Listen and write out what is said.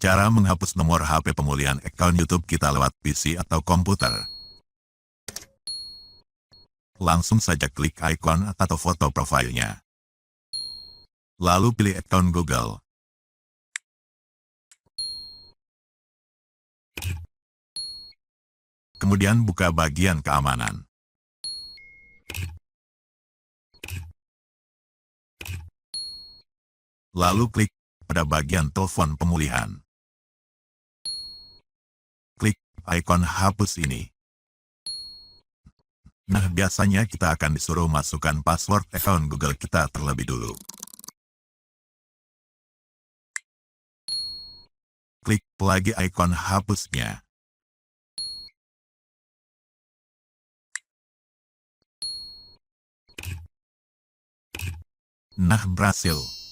Cara menghapus nomor HP pemulihan akun YouTube kita lewat PC atau komputer. Langsung saja klik ikon atau foto profilnya. Lalu pilih akun Google. Kemudian buka bagian keamanan. Lalu klik pada bagian telepon pemulihan. Klik ikon hapus ini. Nah, biasanya kita akan disuruh masukkan password akun Google kita terlebih dulu. Klik lagi ikon hapusnya. Nah, berhasil.